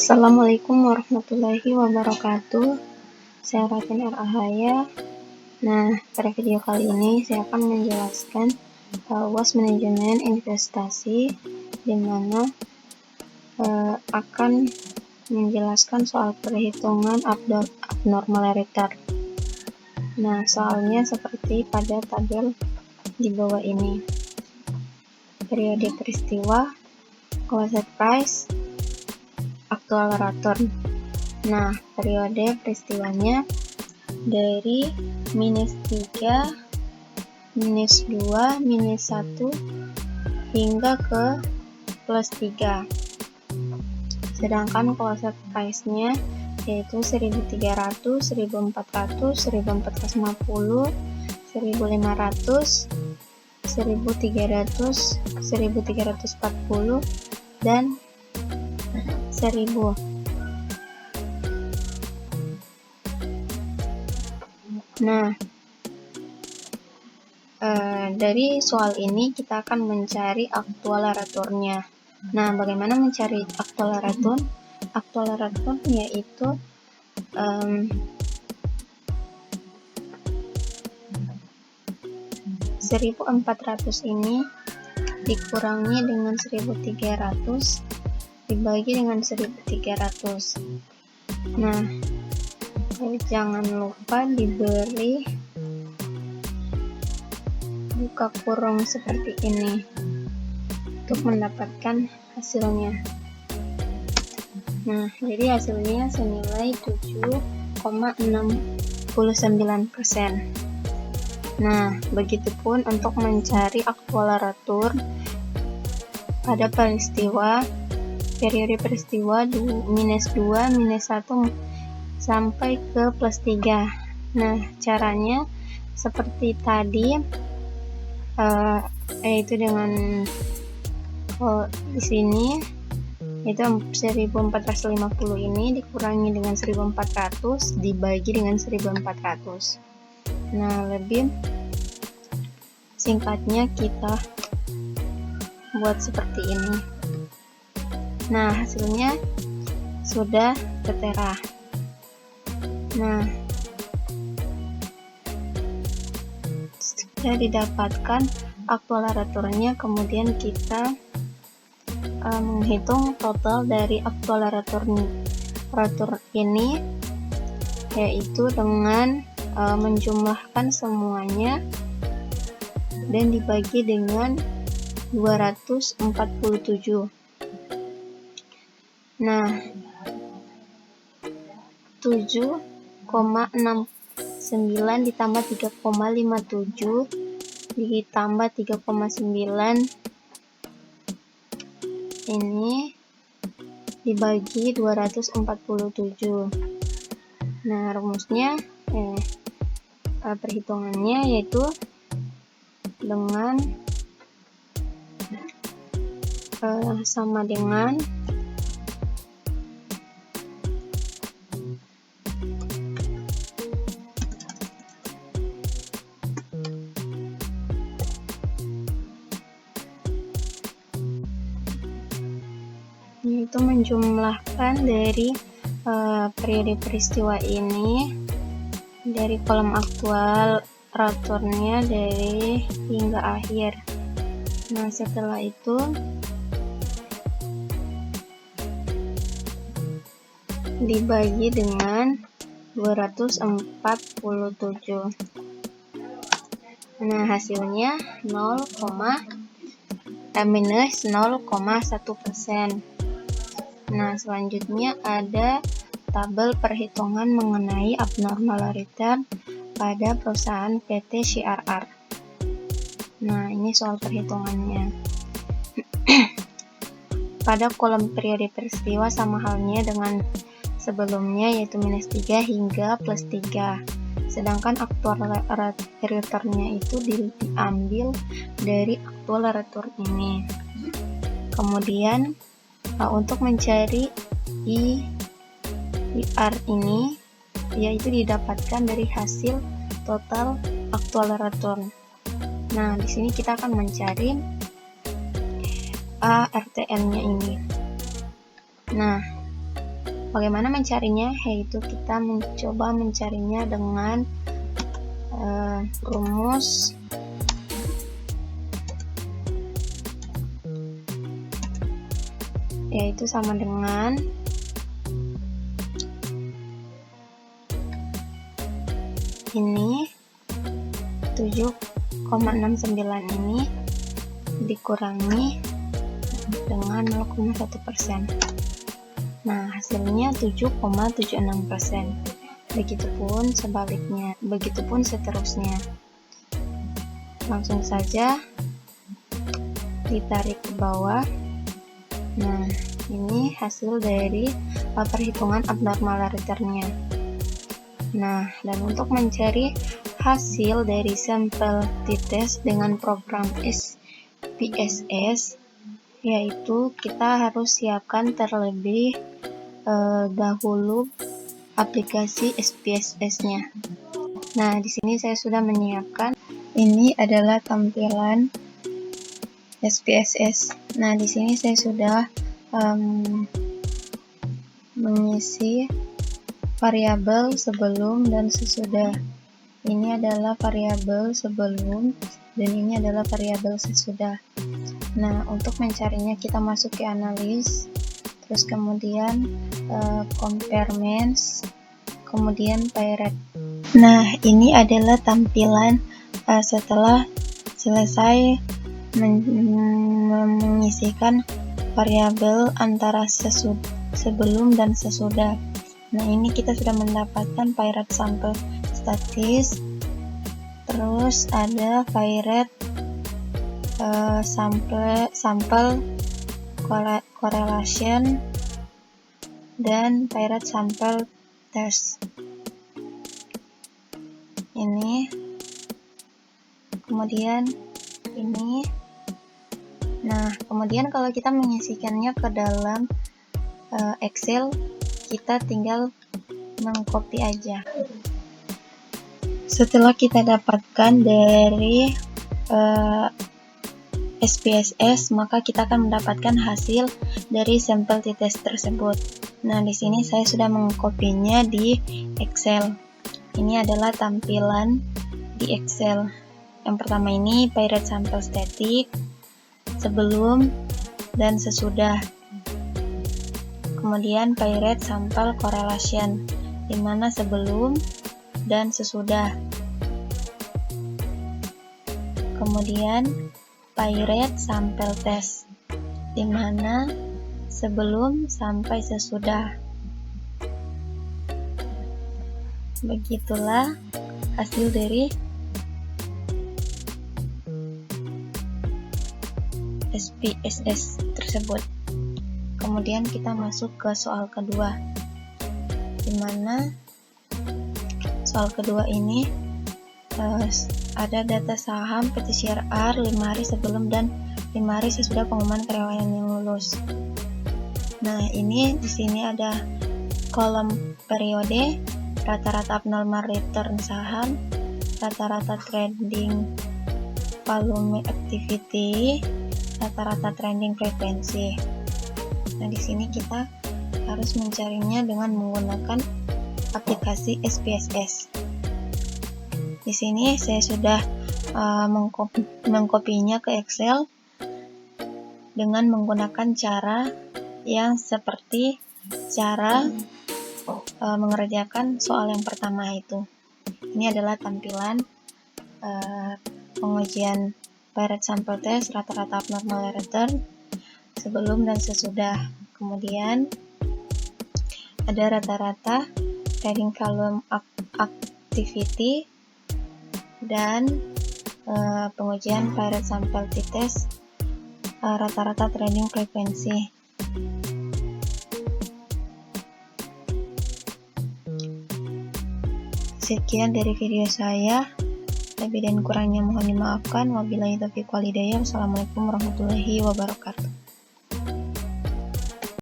Assalamualaikum warahmatullahi wabarakatuh. Saya Ratin Ahaya. Nah, pada video kali ini saya akan menjelaskan luas manajemen investasi, di mana akan menjelaskan soal perhitungan abnormal return. Nah, soalnya seperti pada tabel di bawah ini. Periode peristiwa, closed price, aktual return. Nah, periode peristiwanya dari -3, -2, -1 hingga ke +3. Sedangkan closed price-nya yaitu 1300, 1400, 1450, 1500, 1300, 1340 dan 1000. Nah, dari soal ini kita akan mencari aktual returnnya. Nah, bagaimana mencari aktual return? Aktual return yaitu 1400 ini dikurangi dengan 1300 dibagi dengan 1300. Nah, jangan lupa diberi buka kurung seperti ini untuk mendapatkan hasilnya. Nah, jadi hasilnya senilai 7,69%. Nah, begitupun untuk mencari aktual return pada periode peristiwa -2, -1 sampai ke +3. Nah, caranya seperti tadi, yaitu dengan di sini itu 1450 ini dikurangi dengan 1400 dibagi dengan 1400. Nah, lebih singkatnya kita buat seperti ini. Nah, hasilnya sudah tertera. Nah, sudah didapatkan aktual returnnya, kemudian kita menghitung total dari aktual return ini, yaitu dengan menjumlahkan semuanya dan dibagi dengan 247. Nah, 7,69 ditambah 3,57 ditambah 3,9 ini dibagi 247. Nah, rumusnya perhitungannya yaitu dengan sama dengan yaitu menjumlahkan dari periode peristiwa ini dari kolom aktual returnnya dari hingga akhir. Nah, setelah itu dibagi dengan 247. Nah, hasilnya minus 0,1%. Nah, selanjutnya ada tabel perhitungan mengenai abnormal return pada perusahaan PT CRR. Nah, ini soal perhitungannya. Pada kolom periode peristiwa sama halnya dengan sebelumnya, yaitu -3 hingga +3. Sedangkan aktual returnnya itu diambil dari aktual return ini. Kemudian untuk mencari IR ini, yaitu didapatkan dari hasil total aktual return. Nah, di sini kita akan mencari ARTN-nya ini. Nah, Bagaimana mencarinya? Yaitu kita mencoba mencarinya dengan rumus yaitu sama dengan ini 7,69 ini dikurangi dengan 0,1%. Nah, hasilnya 7,76%. Begitupun sebaliknya, begitupun seterusnya. Langsung saja ditarik ke bawah. Nah, ini hasil dari perhitungan abnormaliternya. Nah, dan untuk mencari hasil dari sampel t-test dengan program SPSS, yaitu kita harus siapkan terlebih dahulu aplikasi SPSS-nya. Nah, di sini saya sudah menyiapkan. Ini adalah tampilan SPSS. Nah, di sini saya sudah mengisi variabel sebelum dan sesudah. Ini adalah variabel sebelum dan ini adalah variabel sesudah. Nah, untuk mencarinya kita masuk ke analis, terus kemudian compare means, kemudian pay-rate. Nah, ini adalah tampilan setelah selesai mengisikan variabel antara sebelum dan sesudah. Nah, ini kita sudah mendapatkan pay-rate sampel statis, terus ada pay-rate sampel correlation, dan pay-rate sampel test. Ini, kemudian ini. Nah, kemudian kalau kita mengisikannya ke dalam Excel, kita tinggal mengcopy aja. Setelah kita dapatkan dari SPSS, maka kita akan mendapatkan hasil dari sampel t-test tersebut. Nah, di sini saya sudah mengkopinya di Excel. Ini adalah tampilan di Excel. Yang pertama ini pay-rate sampel static, sebelum dan sesudah. Kemudian pay-rate sampel correlation, di mana sebelum dan sesudah. Kemudian pay-rate sampel test, di mana sebelum sampai sesudah. Begitulah hasil dari SPSS tersebut. Kemudian kita masuk ke soal kedua, di mana soal kedua ini ada data saham PT CRR 5 hari sebelum dan 5 hari sesudah pengumuman karyawan yang lulus. Nah, ini di sini ada kolom periode, rata-rata abnormal return saham, rata-rata trading volume activity, rata-rata trending frekuensi. Nah, di sini kita harus mencarinya dengan menggunakan aplikasi SPSS. Di sini saya sudah mengkopinya ke Excel dengan menggunakan cara yang seperti cara mengerjakan soal yang pertama itu. Ini adalah tampilan pengujian pay-rate sampel test, rata-rata abnormal return, sebelum dan sesudah. Kemudian ada rata-rata trading volume activity dan pengujian pay-rate sampel t-test, rata-rata trading frekuensi. Sekian dari video saya. Lebih dan kurangnya mohon dimaafkan. Wabillahi taufiq wal hidayah. Wassalamualaikum warahmatullahi wabarakatuh.